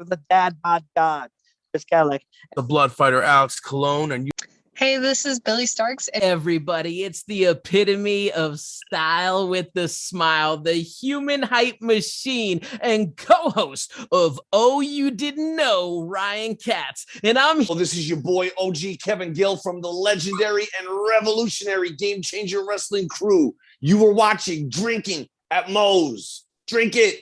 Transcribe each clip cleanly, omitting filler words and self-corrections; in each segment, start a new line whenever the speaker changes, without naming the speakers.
with a dad bod god. Just kind of like
the blood fighter Alex Cologne, and you.
Hey, this is Billy Starks.
Everybody, it's the epitome of style with the smile, the human hype machine, and co-host of Oh You Didn't Know, Ryan Katz. And
Well, this is your boy OG Kevin Gill from the legendary and revolutionary Game Changer Wrestling crew. You were watching Drinking at Moe's. Drink it.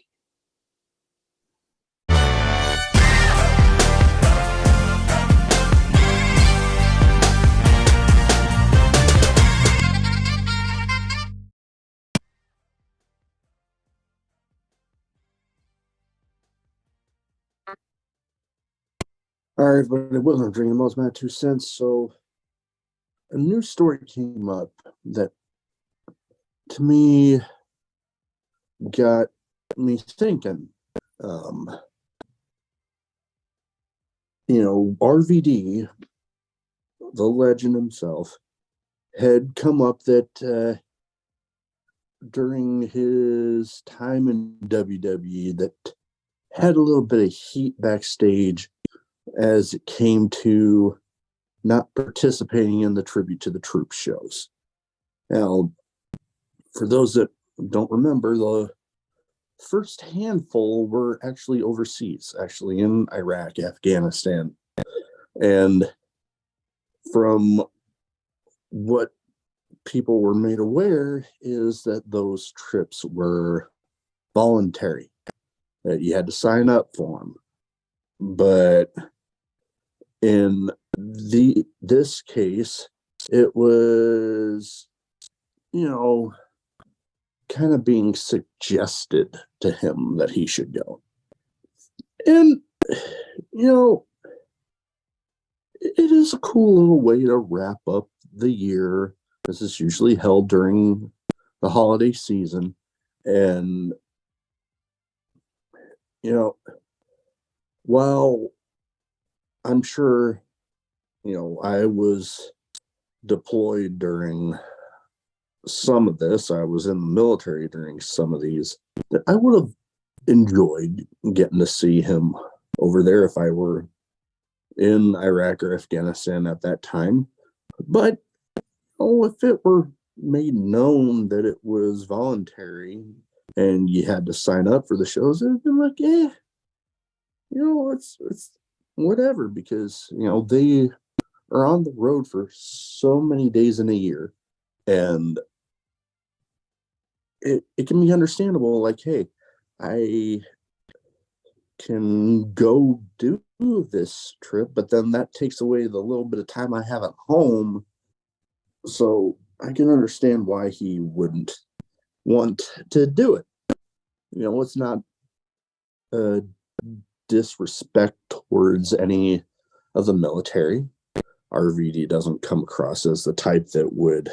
All right, but it wasn't Drinking Most my 2 cents. So a new story came up that to me got me thinking. RVD, the legend himself, had come up that during his time in WWE that had a little bit of heat backstage as it came to not participating in the Tribute to the Troops shows. Now, for those that don't remember, the first handful were actually overseas, actually in Iraq, Afghanistan. And from what people were made aware is that those trips were voluntary, that you had to sign up for them. But in this case, it was, kind of being suggested to him that he should go. And, it is a cool little way to wrap up the year. This is usually held during the holiday season. And, while I'm sure, I was deployed during some of this, I was in the military during some of these, that I would have enjoyed getting to see him over there if I were in Iraq or Afghanistan at that time. But if it were made known that it was voluntary and you had to sign up for the shows, it would have been like, it's whatever, because they are on the road for so many days in a year, and it can be understandable, like, hey, I can go do this trip, but then that takes away the little bit of time I have at home. So I can understand why he wouldn't want to do it. It's not a disrespect towards any of the military. RVD doesn't come across as the type that would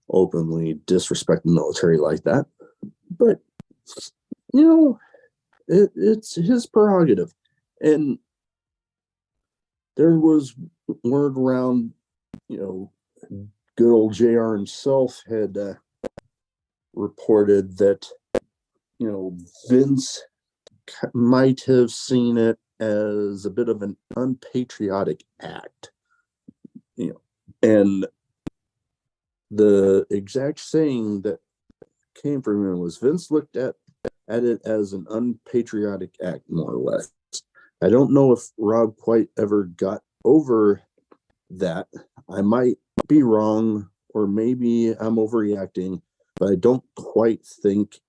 openly disrespect the military like that. But, it's his prerogative. And there was word around, good old JR himself had reported that, Vince might have seen it as a bit of an unpatriotic act. And the exact saying that came from him was Vince looked at it as an unpatriotic act, more or less. I don't know if Rob quite ever got over that. I might be wrong, or maybe I'm overreacting, but I don't quite think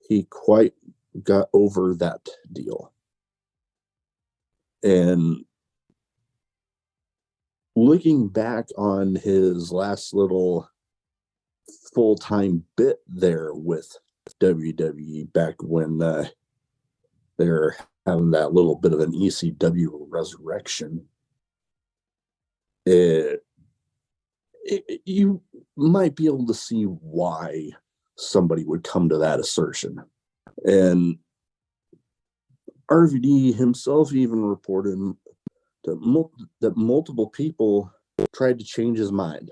he quite got over that deal. And looking back on his last little full-time bit there with WWE back when they're having that little bit of an ECW resurrection, you might be able to see why somebody would come to that assertion. And RVD himself even reported that multiple people tried to change his mind,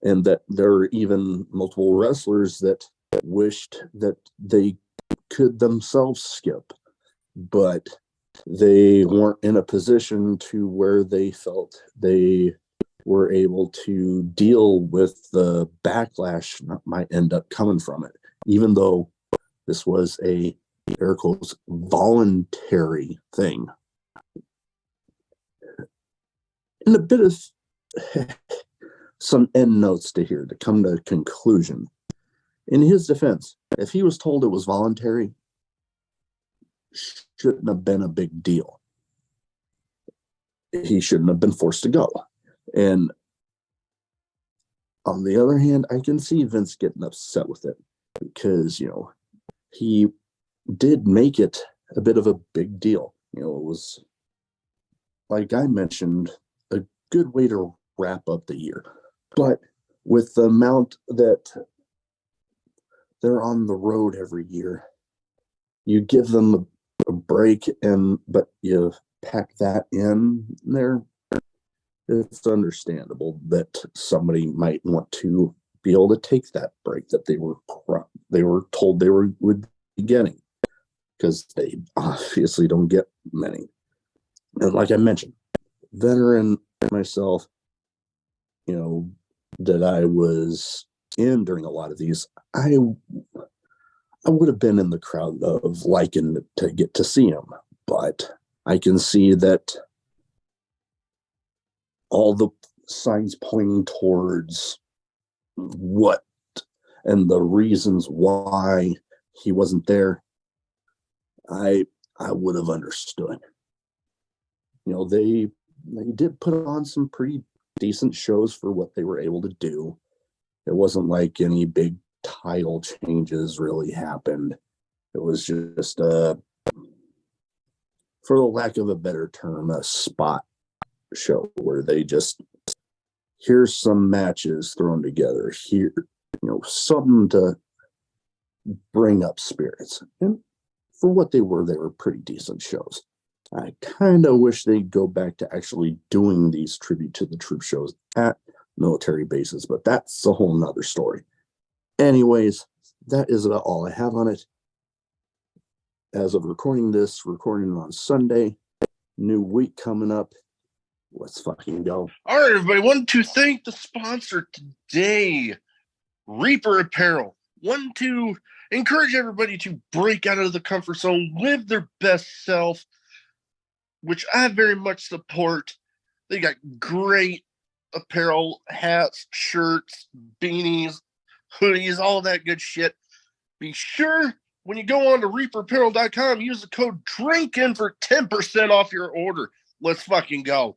and that there are even multiple wrestlers that wished that they could themselves skip. But they weren't in a position to where they felt they were able to deal with the backlash that might end up coming from it, even though this was a air quotes voluntary thing. And a bit of some end notes to here to come to a conclusion. In his defense, if he was told it was voluntary, shouldn't have been a big deal. He shouldn't have been forced to go. And on the other hand, I can see Vince getting upset with it because, he did make it a bit of a big deal. It was, like I mentioned, a good way to wrap up the year. But with the amount that they're on the road every year, you give them a break, but you pack that in there. It's understandable that somebody might want to be able to take that break that they were told they would be getting, because they obviously don't get many. And like I mentioned, veteran myself, that I was in during a lot of these, I would have been in the crowd of liking to get to see him, but I can see that all the signs pointing towards what and the reasons why he wasn't there, I would have understood. They did put on some pretty decent shows for what they were able to do. It wasn't like any big title changes really happened. It was just for the lack of a better term, a spot show where they just, here's some matches thrown together here, something to bring up spirits. And for what they were pretty decent shows. I kind of wish they'd go back to actually doing these tribute to the troop shows at military bases, but that's a whole nother story. Anyways, that is about all I have on it. As of recording on Sunday, new week coming up. Let's fucking go.
All right, everybody. Want to thank the sponsor today, Reaper Apparel. Want to encourage everybody to break out of the comfort zone, live their best self, which I very much support. They got great apparel, hats, shirts, beanies, hoodies, all that good shit. Be sure when you go on to reaperapparel.com, use the code DRINKIN for 10% off your order. Let's fucking go.